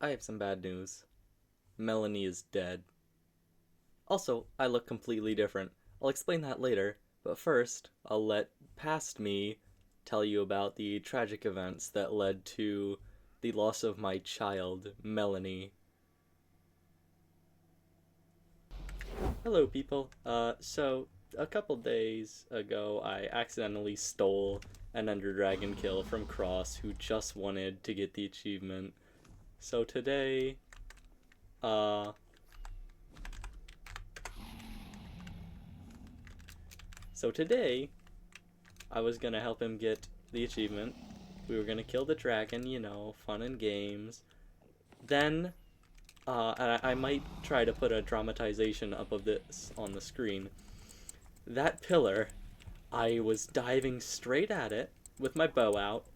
I have some bad news. Melonie is dead. Also, I look completely different. I'll explain that later, but first, I'll let past me tell you about the tragic events that led to the loss of my child, Melonie. Hello, people. So, a couple days ago, I accidentally stole an Ender Dragon kill from Cross, who just wanted to get the achievement. So today, uh, I was gonna help him get the achievement. We were gonna kill the dragon, you know, fun and games. Then, and I might try to put a dramatization up of this on the screen. That pillar, I was diving straight at it with my bow out.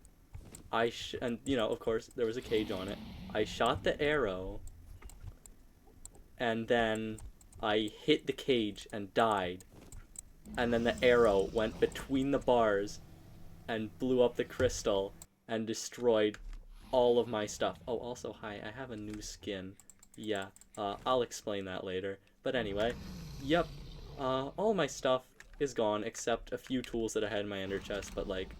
And you know, of course, there was a cage on it. I shot the arrow, and then I hit the cage and died. And then the arrow went between the bars and blew up the crystal and destroyed all of my stuff. Oh, also, hi, I have a new skin. Yeah, I'll explain that later. But anyway, yep, all my stuff is gone except a few tools that I had in my ender chest, but like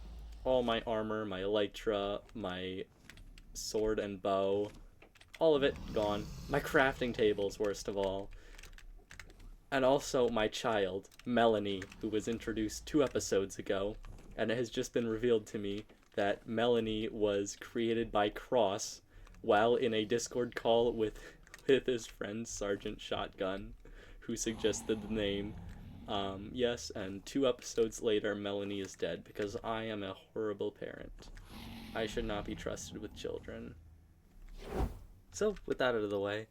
all my armor, my elytra, my sword and bow, all of it gone. My crafting tables, worst of all. And also my child, Melonie, who was introduced 2 episodes ago, and it has just been revealed to me that Melonie was created by Cross while in a Discord call with his friend Sergeant Shotgun, who suggested the name. Yes, and 2 episodes later, Melonie is dead because I am a horrible parent. I should not be trusted with children. So, with that out of the way,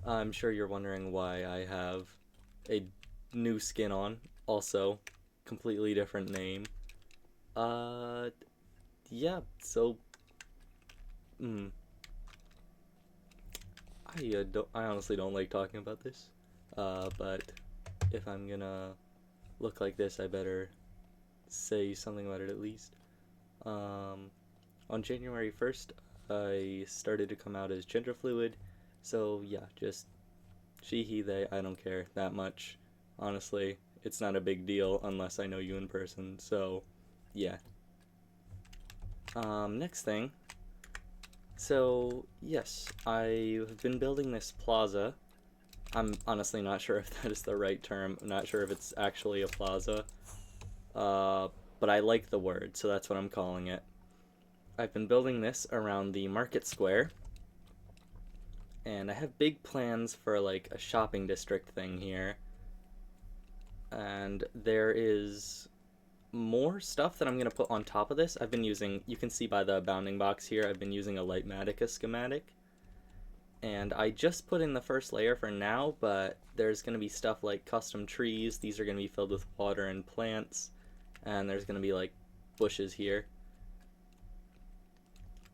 I'm sure you're wondering why I have a new skin on. Also, completely different name. Uh, yeah, so, mm, I honestly don't like talking about this. But if I'm gonna look like this, I better say something about it at least. Um, on January 1st, I started to come out as gender fluid. So yeah, just she, he, they, I don't care that much. Honestly, it's not a big deal unless I know you in person. So yeah. Next thing. So yes, I've been building this plaza. I'm honestly not sure if that is the right term. I'm not sure if it's actually a plaza. Uh, but I like the word, so that's what I'm calling it. I've been building this around the market square, and I have big plans for like a shopping district thing here. And there is more stuff that I'm going to put on top of this. I've been using, you can see by the bounding box here, I've been using a Lightmatica schematic. And I just put in the first layer for now, but there's going to be stuff like custom trees. These are going to be filled with water and plants. And there's going to be like bushes here.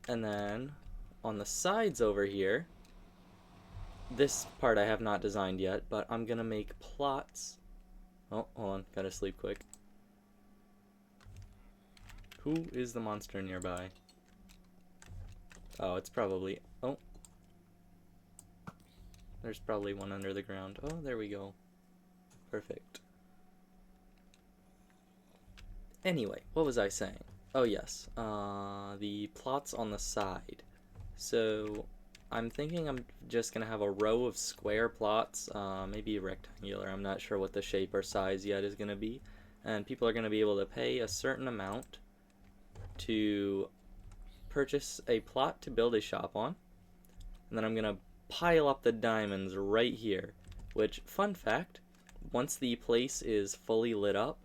And then on the sides over here, this part I have not designed yet, but I'm going to make plots. Oh, hold on, gotta sleep quick. Who is the monster nearby? Oh, it's probably... Oh. There's probably one under the ground. Oh, there we go. Perfect. Anyway, what was I saying? Oh yes, the plots on the side. So, I'm thinking I'm just gonna have a row of square plots, maybe rectangular. I'm not sure what the shape or size yet is gonna be. And people are gonna be able to pay a certain amount to purchase a plot to build a shop on. And then I'm gonna pile up the diamonds right here. Which, fun fact, once the place is fully lit up,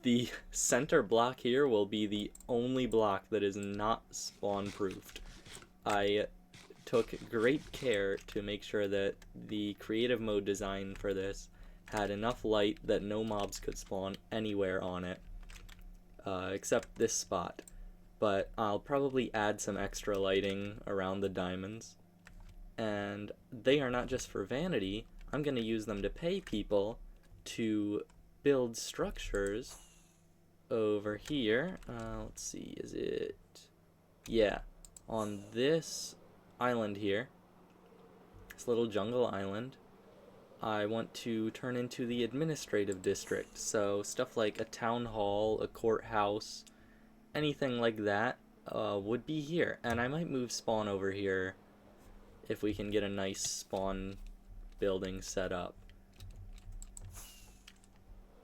the center block here will be the only block that is not spawn proofed. I took great care to make sure that the creative mode design for this had enough light that no mobs could spawn anywhere on it, except this spot. But I'll probably add some extra lighting around the diamonds. And they are not just for vanity. I'm going to use them to pay people to build structures over here. Let's see, is it... Yeah, on this island here, this little jungle island, I want to turn into the administrative district. So stuff like a town hall, a courthouse, anything like that would be here. And I might move spawn over here if we can get a nice spawn building set up.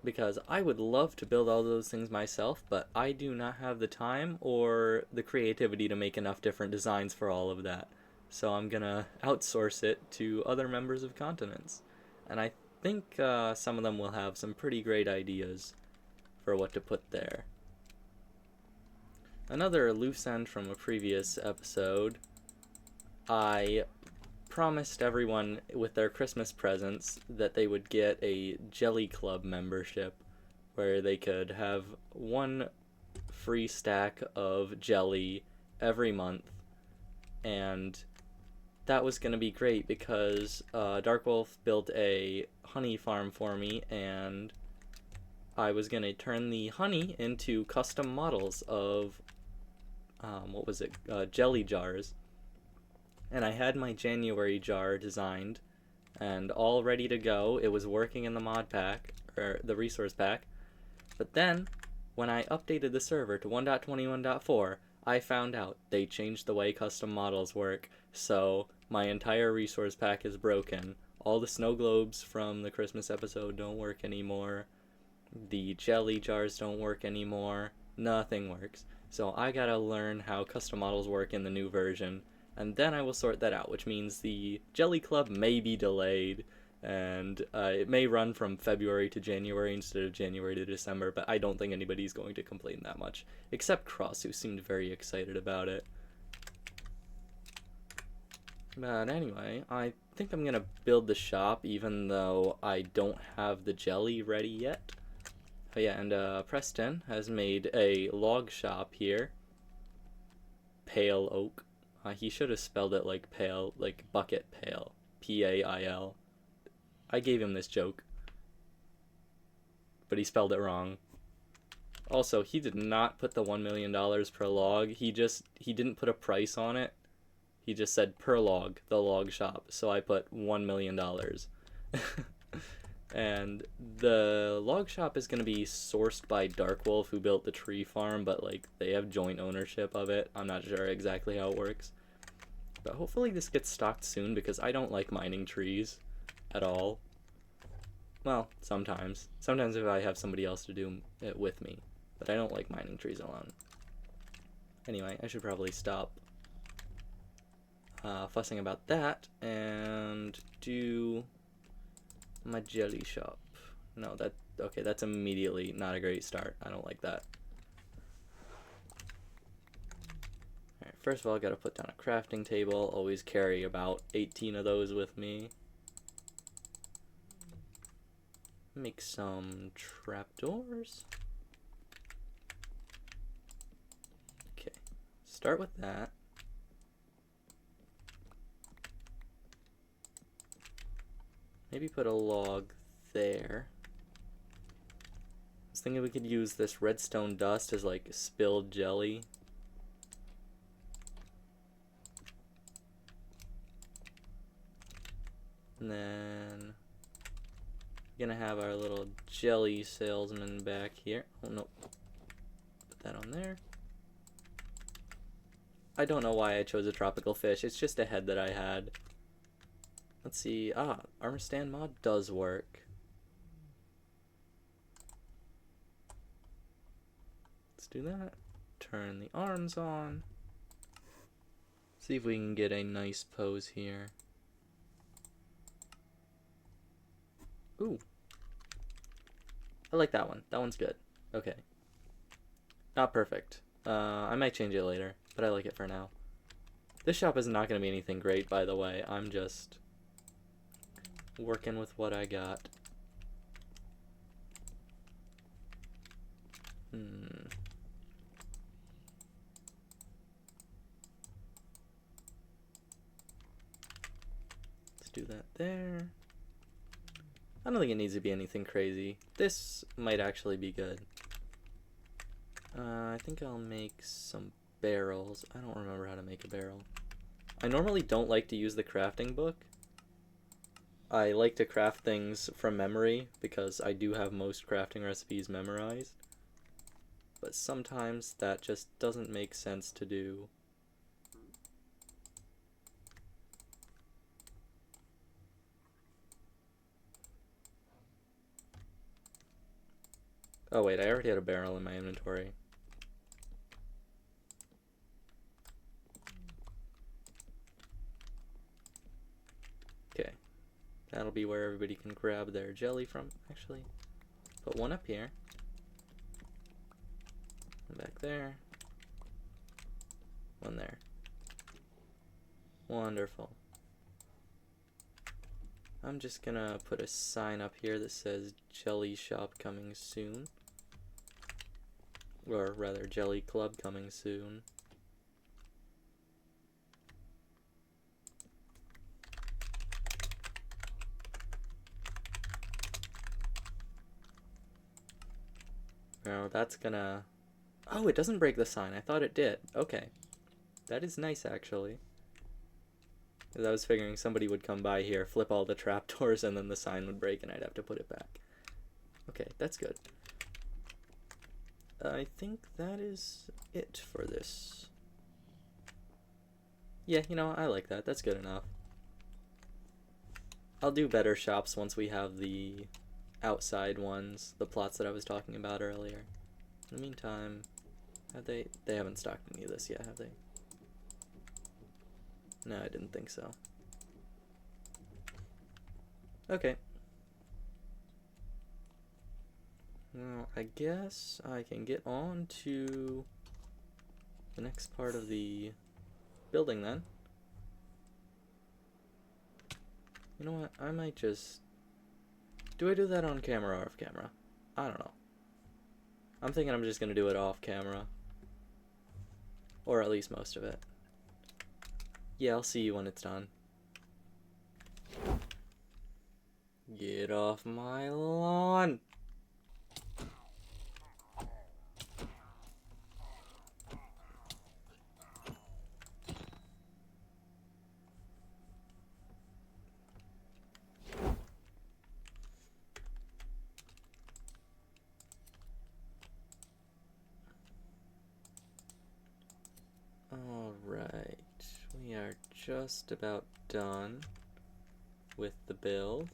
Because I would love to build all those things myself, but I do not have the time or the creativity to make enough different designs for all of that. So I'm gonna outsource it to other members of continents. And I think some of them will have some pretty great ideas for what to put there. Another loose end from a previous episode, I promised everyone with their Christmas presents that they would get a Jelly Club membership where they could have one free stack of jelly every month, and that was going to be great because Dark Wolf built a honey farm for me, and I was going to turn the honey into custom models of jelly jars. And I had my January jar designed and all ready to go. It was working in the mod pack, or the resource pack. But then, when I updated the server to 1.21.4, I found out they changed the way custom models work. So my entire resource pack is broken. All the snow globes from the Christmas episode don't work anymore. The jelly jars don't work anymore. Nothing works. So I gotta learn how custom models work in the new version. And then I will sort that out, which means the Jelly Club may be delayed, and it may run from February to January instead of January to December, but I don't think anybody's going to complain that much, except Cross, who seemed very excited about it. But anyway, I think I'm going to build the shop, even though I don't have the jelly ready yet. Oh yeah, and Preston has made a log shop here. Pale Oak. He should have spelled it like pale, like bucket pail. P-A-I-L. I gave him this joke, but he spelled it wrong. Also, he did not put the $1 million per log. He didn't put a price on it. He just said per log, the log shop. So I put $1 million. And the log shop is going to be sourced by Dark Wolf, who built the tree farm, but like they have joint ownership of it. I'm not sure exactly how it works. But hopefully this gets stocked soon, because I don't like mining trees at all. Well, sometimes. Sometimes if I have somebody else to do it with me. But I don't like mining trees alone. Anyway, I should probably stop fussing about that and do my jelly shop. No, okay, that's immediately not a great start. I don't like that. Alright, first of all, I gotta put down a crafting table. Always carry about 18 of those with me. Make some trapdoors. Okay, start with that. Maybe put a log there. I was thinking we could use this redstone dust as like spilled jelly. And then we're gonna have our little jelly salesman back here. Oh no. Put that on there. I don't know why I chose a tropical fish. It's just a head that I had. Let's see. Armor stand mod does work. Let's do that. Turn the arms on. See if we can get a nice pose here. Ooh. I like that one. That one's good. Okay. Not perfect. I might change it later, but I like it for now. This shop is not going to be anything great, by the way. I'm just working with what I got. Let's do that there. I don't think it needs to be anything crazy. This might actually be good. I think I'll make some barrels. I don't remember how to make a barrel. I normally don't like to use the crafting book, I like to craft things from memory because I do have most crafting recipes memorized. But sometimes that just doesn't make sense to do. Oh wait, I already had a barrel in my inventory. Okay. That'll be where everybody can grab their jelly from. Actually, put one up here. One back there. One there. Wonderful. I'm just gonna put a sign up here that says Jelly Shop coming soon. Or rather, Jelly Club coming soon. Now that's gonna... Oh, it doesn't break the sign. I thought it did. Okay. That is nice, actually. Because I was figuring somebody would come by here, flip all the trapdoors, and then the sign would break and I'd have to put it back. Okay, that's good. I think that is it for this. Yeah, you know, I like that. That's good enough. I'll do better shops once we have the outside ones, the plots that I was talking about earlier. In the meantime, have they haven't stocked any of this yet, have they? No, I didn't think so. Okay. Well, I guess I can get on to the next part of the building then. You know what? I might just... Do I do that on camera or off camera? I don't know. I'm thinking I'm just gonna do it off camera. Or at least most of it. Yeah, I'll see you when it's done. Get off my lawn! Alright, we are just about done with the build.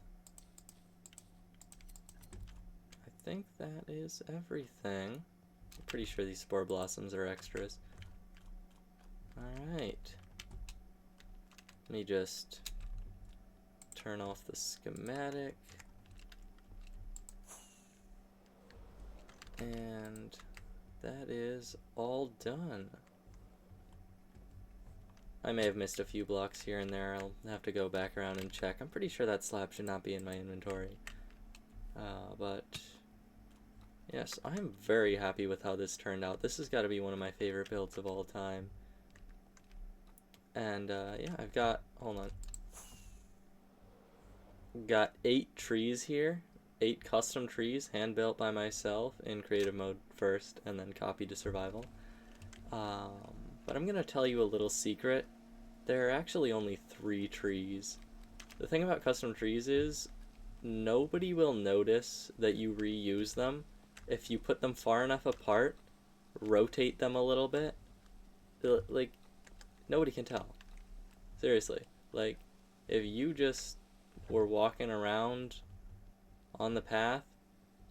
I think that is everything. I'm pretty sure these spore blossoms are extras. Alright. Let me just turn off the schematic. And that is all done. I may have missed a few blocks here and there. I'll have to go back around and check. I'm pretty sure that slab should not be in my inventory. But yes, I'm very happy with how this turned out. This has got to be one of my favorite builds of all time. And yeah, I've got, hold on. Got 8 trees here. 8 custom trees, hand built by myself in creative mode first and then copied to survival. But I'm going to tell you a little secret. There are actually only 3 trees. The thing about custom trees is nobody will notice that you reuse them if you put them far enough apart, rotate them a little bit. Like, nobody can tell. Seriously. Like, if you just were walking around on the path,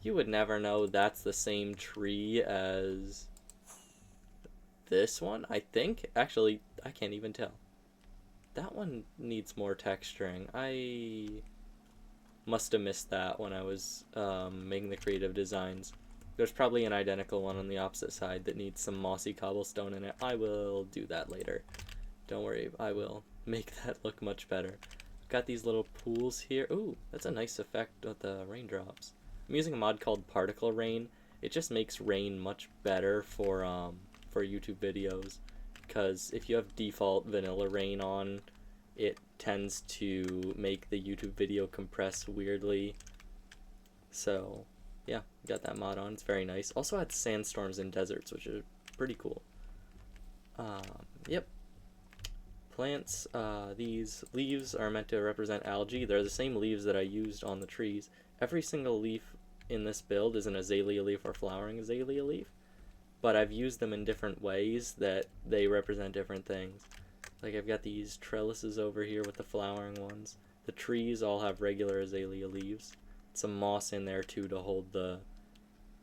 you would never know that's the same tree as this one, I think. Actually, I can't even tell. That one needs more texturing. I must have missed that when I was making the creative designs. There's probably an identical one on the opposite side that needs some mossy cobblestone in it. I will do that later. Don't worry, I will make that look much better. Got these little pools here. Ooh, that's a nice effect with the raindrops. I'm using a mod called Particle Rain. It just makes rain much better for YouTube videos, because if you have default vanilla rain on, it tends to make the YouTube video compress weirdly. So yeah, got that mod on. It's very nice. Also had sandstorms in deserts, which is pretty cool. Yep. plants, these leaves are meant to represent algae. They're the same leaves that I used on the trees. Every single leaf in this build is an azalea leaf or flowering azalea leaf, but I've used them in different ways that they represent different things. Like I've got these trellises over here with the flowering ones. The trees all have regular azalea leaves. Some moss in there too to hold the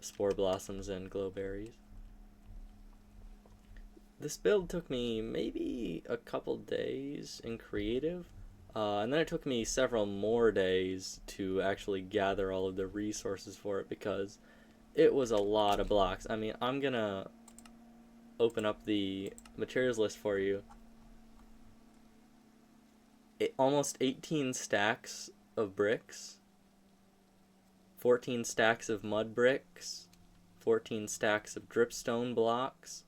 spore blossoms and glowberries. This build took me maybe a couple days in creative, and then it took me several more days to actually gather all of the resources for it because it was a lot of blocks. I mean, I'm gonna open up the materials list for you. Almost 18 stacks of bricks, 14 stacks of mud bricks, 14 stacks of dripstone blocks,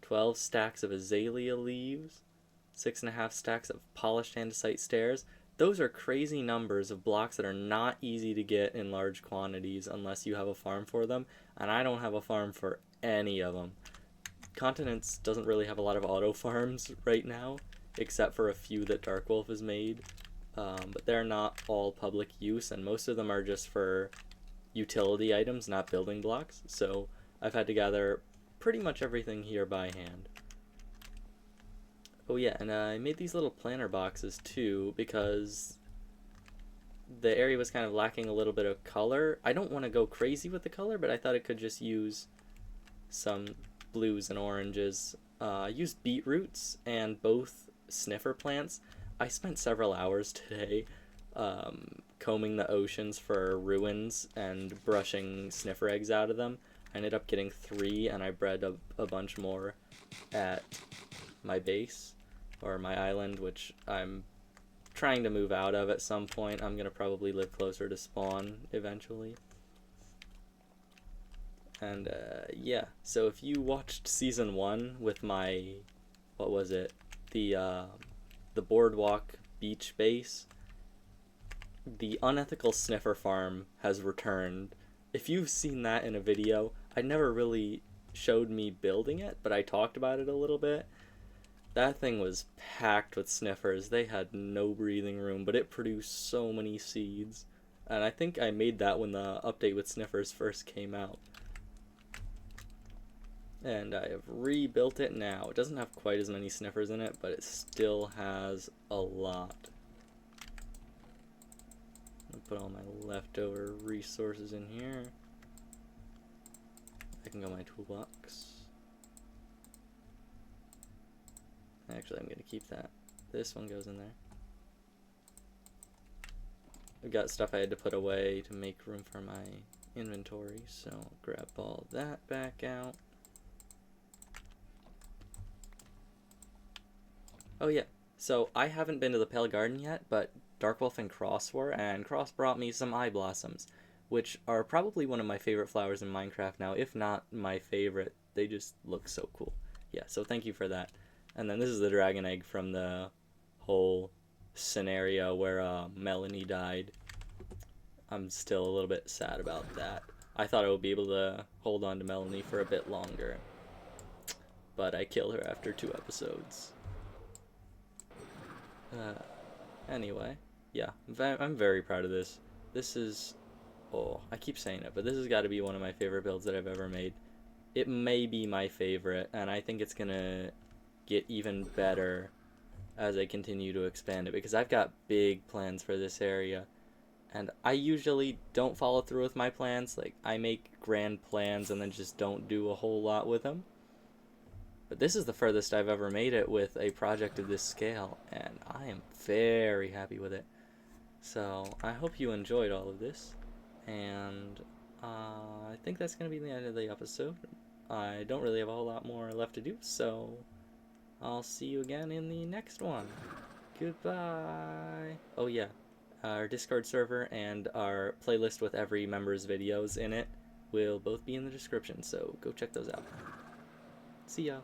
12 stacks of azalea leaves, 6.5 stacks of polished andesite stairs. Those are crazy numbers of blocks that are not easy to get in large quantities unless you have a farm for them, and I don't have a farm for any of them. Continents doesn't really have a lot of auto farms right now, except for a few that Darkwolf has made, but they're not all public use, and most of them are just for utility items, not building blocks, so I've had to gather pretty much everything here by hand. Oh yeah, and I made these little planter boxes too because the area was kind of lacking a little bit of color. I don't want to go crazy with the color, but I thought it could just use some blues and oranges. I used beetroots and both sniffer plants. I spent several hours today combing the oceans for ruins and brushing sniffer eggs out of them. I ended up getting 3, and I bred a bunch more at my base, or my island, which I'm trying to move out of at some point. I'm going to probably live closer to spawn eventually. And yeah, so if you watched season 1 with my, what was it, the boardwalk beach base, the unethical sniffer farm has returned. If you've seen that in a video, I never really showed me building it, but I talked about it a little bit. That thing was packed with sniffers. They had no breathing room, but it produced so many seeds. And I think I made that when the update with sniffers first came out. And I have rebuilt it now. It doesn't have quite as many sniffers in it, but it still has a lot. I'll put all my leftover resources in here. I can go my toolbox. Actually, I'm going to keep that. This one goes in there. I've got stuff I had to put away to make room for my inventory, so I'll grab all that back out. Oh yeah, so I haven't been to the Pale Garden yet, but Darkwolf and Cross were, and Cross brought me some eye blossoms, which are probably one of my favorite flowers in Minecraft now, if not my favorite. They just look so cool. Yeah, so thank you for that. And then this is the dragon egg from the whole scenario where Melonie died. I'm still a little bit sad about that. I thought I would be able to hold on to Melonie for a bit longer, but I killed her after 2 episodes. Anyway, yeah, I'm very proud of this. This is, oh, I keep saying it, but this has got to be one of my favorite builds that I've ever made. It may be my favorite, and I think it's gonna get even better as I continue to expand it, because I've got big plans for this area, and I usually don't follow through with my plans. Like, I make grand plans and then just don't do a whole lot with them. But this is the furthest I've ever made it with a project of this scale, and I am very happy with it. So I hope you enjoyed all of this, and I think that's going to be the end of the episode. I don't really have a whole lot more left to do, so I'll see you again in the next one. Goodbye. Oh yeah, our Discord server and our playlist with every member's videos in it will both be in the description, so go check those out. See ya.